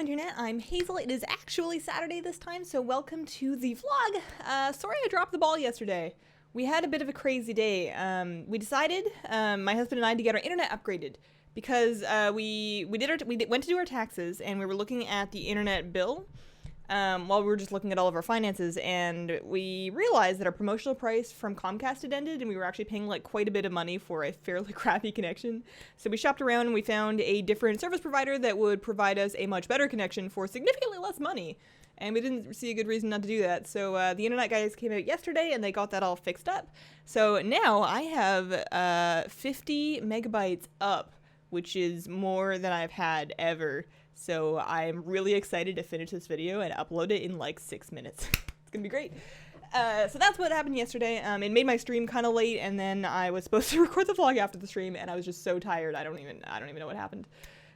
Internet, I'm Hazel. It is actually Saturday this time, so welcome to the vlog. Sorry I dropped the ball yesterday. We had a bit of a crazy day. We decided, my husband and I, to get our internet upgraded because we went to do our taxes and we were looking at the internet bill while we were just looking at all of our finances, and we realized that our promotional price from Comcast had ended and we were actually paying like quite a bit of money for a fairly crappy connection. So we shopped around and we found a different service provider that would provide us a much better connection for significantly less money. And we didn't see a good reason not to do that. So the internet guys came out yesterday and they got that all fixed up. So now I have 50 megabytes up, which is more than I've had ever. So I'm really excited to finish this video and upload it in like 6 minutes. It's gonna be great. So that's what happened yesterday. It made my stream kind of late, and then I was supposed to record the vlog after the stream, and I was just so tired. I don't even know what happened.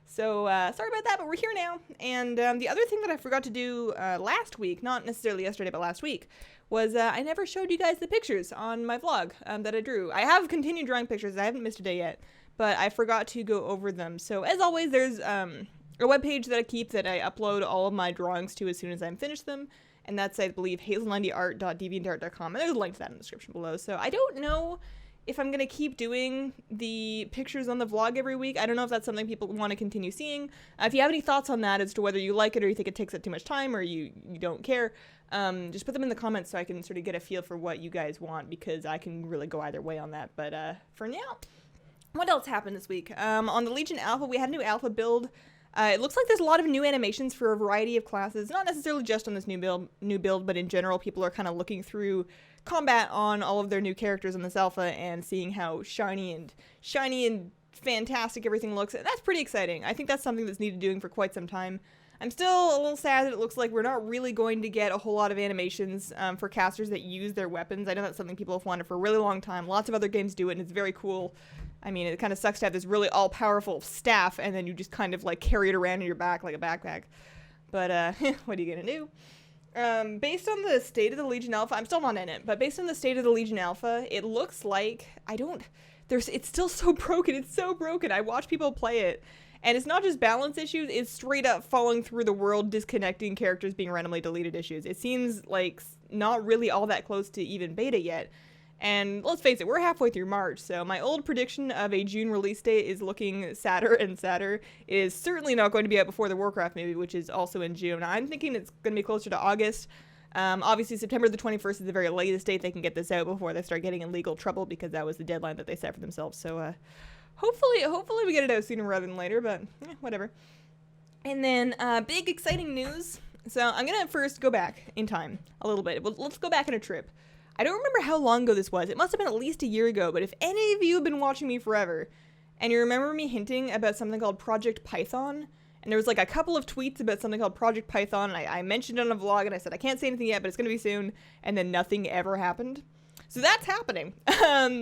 So sorry about that, but we're here now. And the other thing that I forgot to do last week, not necessarily yesterday, but last week, was I never showed you guys the pictures on my vlog that I drew. I have continued drawing pictures. I haven't missed a day yet, but I forgot to go over them. So as always, there's a webpage that I keep that I upload all of my drawings to as soon as I'm finished them, and that's, I believe, hazelnuttyart.deviantart.com, and there's a link to that in the description below. So I don't know if I'm gonna keep doing the pictures on the vlog every week. I don't know if that's something people want to continue seeing. If you have any thoughts on that as to whether you like it or you think it takes up too much time or you don't care, just put them in the comments so I can sort of get a feel for what you guys want, because I can really go either way on that. But for now, what else happened this week? On the Legion Alpha, we had a new alpha build. It looks like there's a lot of new animations for a variety of classes, not necessarily just on this new build, but in general, people are kind of looking through combat on all of their new characters in this alpha and seeing how shiny and fantastic everything looks, and that's pretty exciting. I think that's something that's needed doing for quite some time. I'm still a little sad that it looks like we're not really going to get a whole lot of animations for casters that use their weapons. I know that's something people have wanted for a really long time. Lots of other games do it, and it's very cool. I mean, it kind of sucks to have this really all-powerful staff, and then you just kind of, like, carry it around in your back like a backpack. But, what are you gonna do? Based on the state of the Legion Alpha, I'm still not in it, but based on the state of the Legion Alpha, it looks like, it's still so broken. It's so broken. I watch people play it, and it's not just balance issues, it's straight up falling through the world, disconnecting characters, being randomly deleted issues. It seems like not really all that close to even beta yet. And let's face it, we're halfway through March, so my old prediction of a June release date is looking sadder and sadder. It is certainly not going to be out before the Warcraft movie, which is also in June. I'm thinking it's going to be closer to August. Obviously, September the 21st is the very latest date they can get this out before they start getting in legal trouble, because that was the deadline that they set for themselves. So hopefully we get it out sooner rather than later, but whatever. And then big exciting news. So I'm going to first go back in time a little bit. Well, let's go back on a trip. I don't remember how long ago this was. It must have been at least a year ago, but if any of you have been watching me forever, and you remember me hinting about something called Project Python, and there was like a couple of tweets about something called Project Python, and I mentioned it on a vlog, and I said, I can't say anything yet, but it's going to be soon, and then nothing ever happened. So that's happening.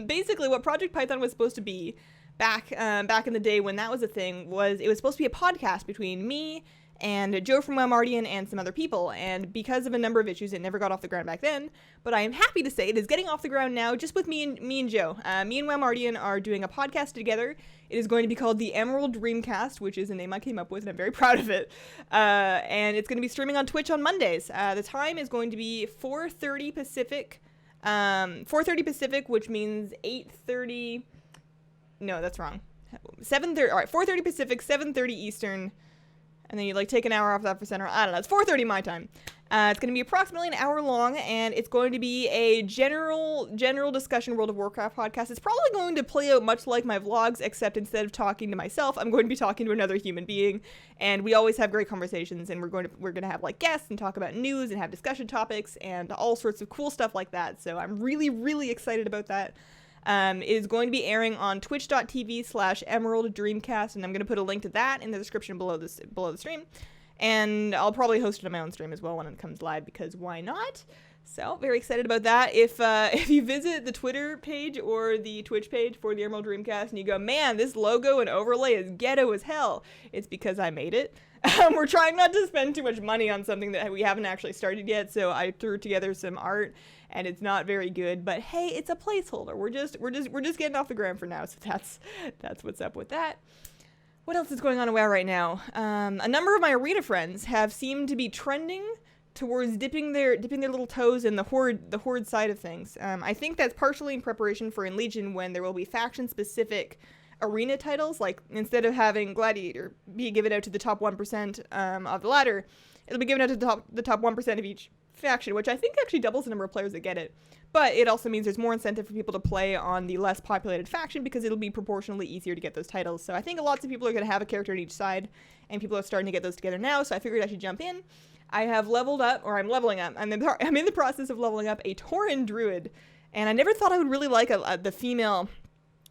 Basically, what Project Python was supposed to be, back in the day when that was a thing, was it was supposed to be a podcast between me and Joe from Wellmardian and some other people, and because of a number of issues, it never got off the ground back then, but I am happy to say it is getting off the ground now, just with me and Joe. Me and Wellmardian are doing a podcast together. It is going to be called the IRL Dreamcast, which is a name I came up with, and I'm very proud of it, and it's going to be streaming on Twitch on Mondays. The time is going to be 4:30 Pacific, 4:30 Pacific, which means 8:30, no, that's wrong, 7:30, alright, 4:30 Pacific, 7:30 Eastern, and then you like take an hour off that for center. I don't know. It's 4:30 my time. It's going to be approximately an hour long, and it's going to be a general discussion World of Warcraft podcast. It's probably going to play out much like my vlogs, except instead of talking to myself, I'm going to be talking to another human being. And we always have great conversations, and we're going to have like guests and talk about news and have discussion topics and all sorts of cool stuff like that. So I'm really excited about that. It is going to be airing on twitch.tv/Emerald Dreamcast, and I'm going to put a link to that in the description below the stream. And I'll probably host it on my own stream as well when it comes live, because why not? So, very excited about that. If you visit the Twitter page or the Twitch page for the Emerald Dreamcast and you go, man, this logo and overlay is ghetto as hell, it's because I made it. We're trying not to spend too much money on something that we haven't actually started yet, so I threw together some art, and it's not very good, but hey, it's a placeholder. We're just getting off the ground for now, so that's what's up with that. What else is going on in WoW right now? A number of my arena friends have seemed to be trending towards dipping their little toes in the horde side of things. I think that's partially in preparation for in Legion, when there will be faction specific arena titles. Like, instead of having Gladiator be given out to the top 1% of the ladder, it'll be given out to the top 1% of each faction, which I think actually doubles the number of players that get it. But it also means there's more incentive for people to play on the less populated faction, because it'll be proportionally easier to get those titles. So I think lots of people are going to have a character on each side, and people are starting to get those together now, so I figured I should jump in. I have leveled up, or I'm leveling up. I'm in the process of leveling up a Horde Druid, and I never thought I would really like the female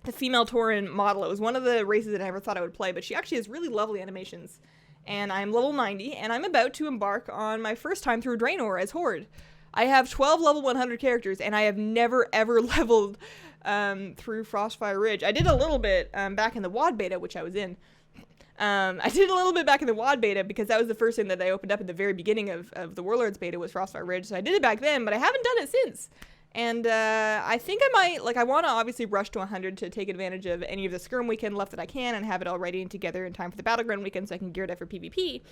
Tauren model. It was one of the races that I never thought I would play, but she actually has really lovely animations. And I'm level 90, and I'm about to embark on my first time through Draenor as Horde. I have 12 level 100 characters, and I have never ever leveled through Frostfire Ridge. I did a little bit back in the WoD beta, which I was in. I did a little bit back in the WoD beta, because that was the first thing that I opened up at the very beginning of the Warlords beta, was Frostfire Ridge. So I did it back then, but I haven't done it since. And I think I might, I want to obviously rush to 100 to take advantage of any of the Skirm weekend left that I can, and have it all ready and together in time for the Battleground weekend, so I can gear it up for PvP.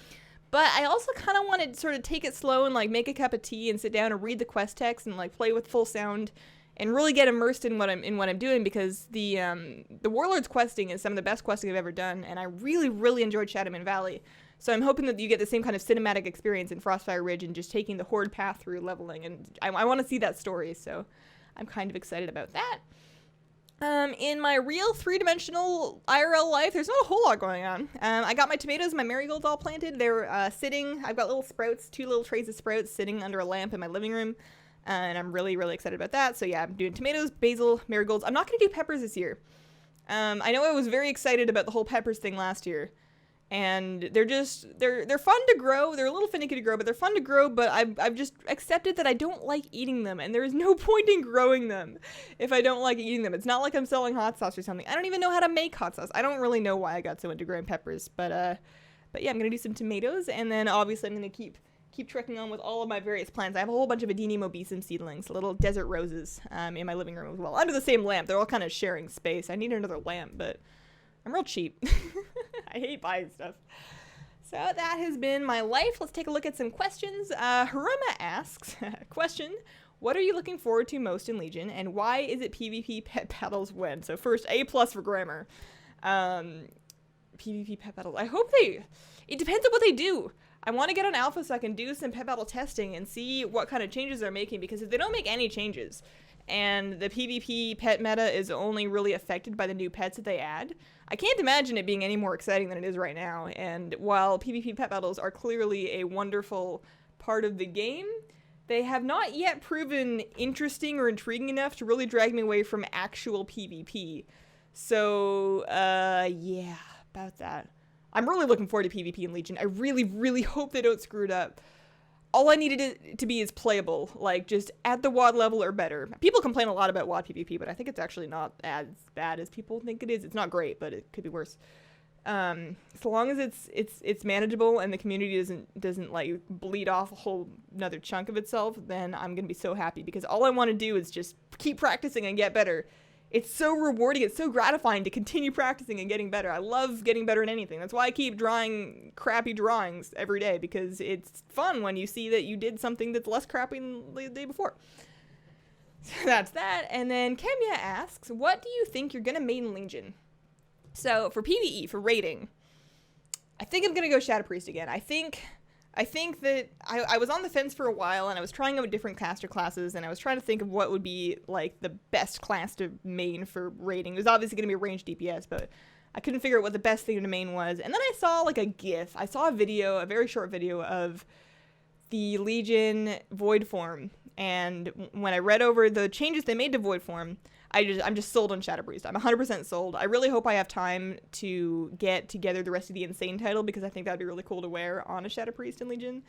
But I also kind of want to sort of take it slow and make a cup of tea and sit down and read the quest text and play with full sound and really get immersed in what I'm doing, because the Warlords questing is some of the best questing I've ever done, and I really, really enjoyed Shadowman Valley. So I'm hoping that you get the same kind of cinematic experience in Frostfire Ridge and just taking the Horde path through leveling, and I want to see that story, so I'm kind of excited about that. In my real three-dimensional IRL life, there's not a whole lot going on. I got my tomatoes, my marigolds all planted. They're sitting, I've got little sprouts, 2 little trays of sprouts sitting under a lamp in my living room. And I'm really, really excited about that. So yeah, I'm doing tomatoes, basil, marigolds. I'm not going to do peppers this year. I know I was very excited about the whole peppers thing last year. And they're fun to grow. They're a little finicky to grow, but they're fun to grow. But I've just accepted that I don't like eating them, and there is no point in growing them if I don't like eating them. It's not like I'm selling hot sauce or something. I don't even know how to make hot sauce. I don't really know why I got so into growing peppers, but yeah, I'm gonna do some tomatoes, and then obviously I'm gonna keep trekking on with all of my various plants. I have a whole bunch of Adenium obesum seedlings, little desert roses, in my living room as well, under the same lamp. They're all kind of sharing space. I need another lamp, but I'm real cheap. I hate buying stuff. So that has been my life. Let's take a look at some questions. Haruma asks, question, what are you looking forward to most in Legion, and why is it PvP pet battles win? So first, A+ for grammar. PvP pet battles. It depends on what they do. I want to get on alpha so I can do some pet battle testing and see what kind of changes they're making, because if they don't make any changes, and the PvP pet meta is only really affected by the new pets that they add, I can't imagine it being any more exciting than it is right now. And while PvP pet battles are clearly a wonderful part of the game, they have not yet proven interesting or intriguing enough to really drag me away from actual PvP. So, yeah, about that. I'm really looking forward to PvP in Legion. I really, really hope they don't screw it up. All I needed it to be is playable, just at the WoD level or better. People complain a lot about WoD PvP, but I think it's actually not as bad as people think it is. It's not great, but it could be worse. So long as it's manageable and the community doesn't bleed off a whole another chunk of itself, then I'm gonna be so happy, because all I want to do is just keep practicing and get better. It's so rewarding, it's so gratifying to continue practicing and getting better. I love getting better at anything. That's why I keep drawing crappy drawings every day, because it's fun when you see that you did something that's less crappy than the day before. So that's that. And then Kemya asks, what do you think you're gonna main Legion? So for PvE, for raiding, I think I'm gonna go Shadow Priest again. I think that I was on the fence for a while, and I was trying out different caster classes, and I was trying to think of what would be the best class to main for raiding. It was obviously going to be a ranged DPS, but I couldn't figure out what the best thing to main was. And then I saw a GIF. I saw a very short video of the Legion Void form, and when I read over the changes they made to Void form, I'm just sold on Shadow Priest. I'm 100% sold. I really hope I have time to get together the rest of the Insane title, because I think that'd be really cool to wear on a Shadow Priest in Legion.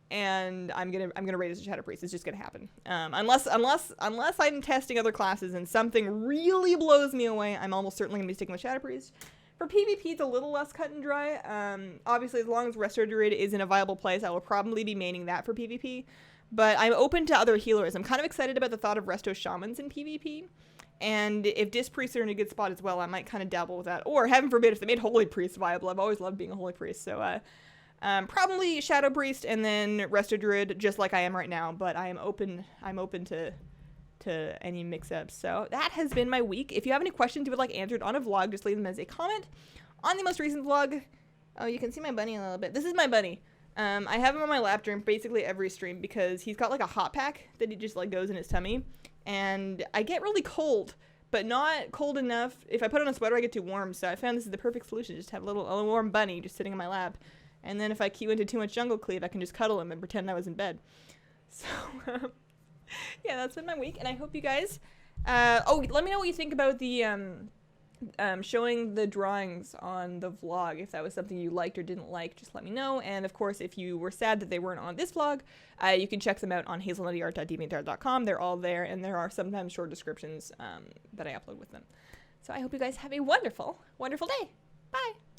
And I'm gonna raid as a Shadow Priest. It's just gonna happen. Unless I'm testing other classes and something really blows me away, I'm almost certainly gonna be sticking with Shadow Priest. For PvP, it's a little less cut and dry. Obviously, as long as Horde Druid is in a viable place, I will probably be maining that for PvP. But I'm open to other healers. I'm kind of excited about the thought of Resto Shamans in PvP. And if Disc Priests are in a good spot as well, I might kind of dabble with that. Or, heaven forbid, if they made Holy Priest viable. I've always loved being a Holy Priest. So, probably Shadow Priest and then Resto Druid, just like I am right now. But I'm open to any mix-ups. So, that has been my week. If you have any questions you would like answered on a vlog, just leave them as a comment on the most recent vlog. Oh, you can see my bunny a little bit. This is my bunny. I have him on my lap during basically every stream because he's got like a hot pack that he just like goes in his tummy. And I get really cold, but not cold enough. If I put on a sweater, I get too warm. So I found this is the perfect solution. Just have a warm bunny just sitting in my lap. And then if I cue into too much jungle cleave, I can just cuddle him and pretend I was in bed. So, yeah, that's been my week. And I hope you guys, oh, let me know what you think about the, showing the drawings on the vlog. If that was something you liked or didn't like, just let me know. And of course, if you were sad that they weren't on this vlog, you can check them out on hazelnuttyart.deviantart.com. They're all there, and there are sometimes short descriptions that I upload with them. So I hope you guys have a wonderful, wonderful day. Bye!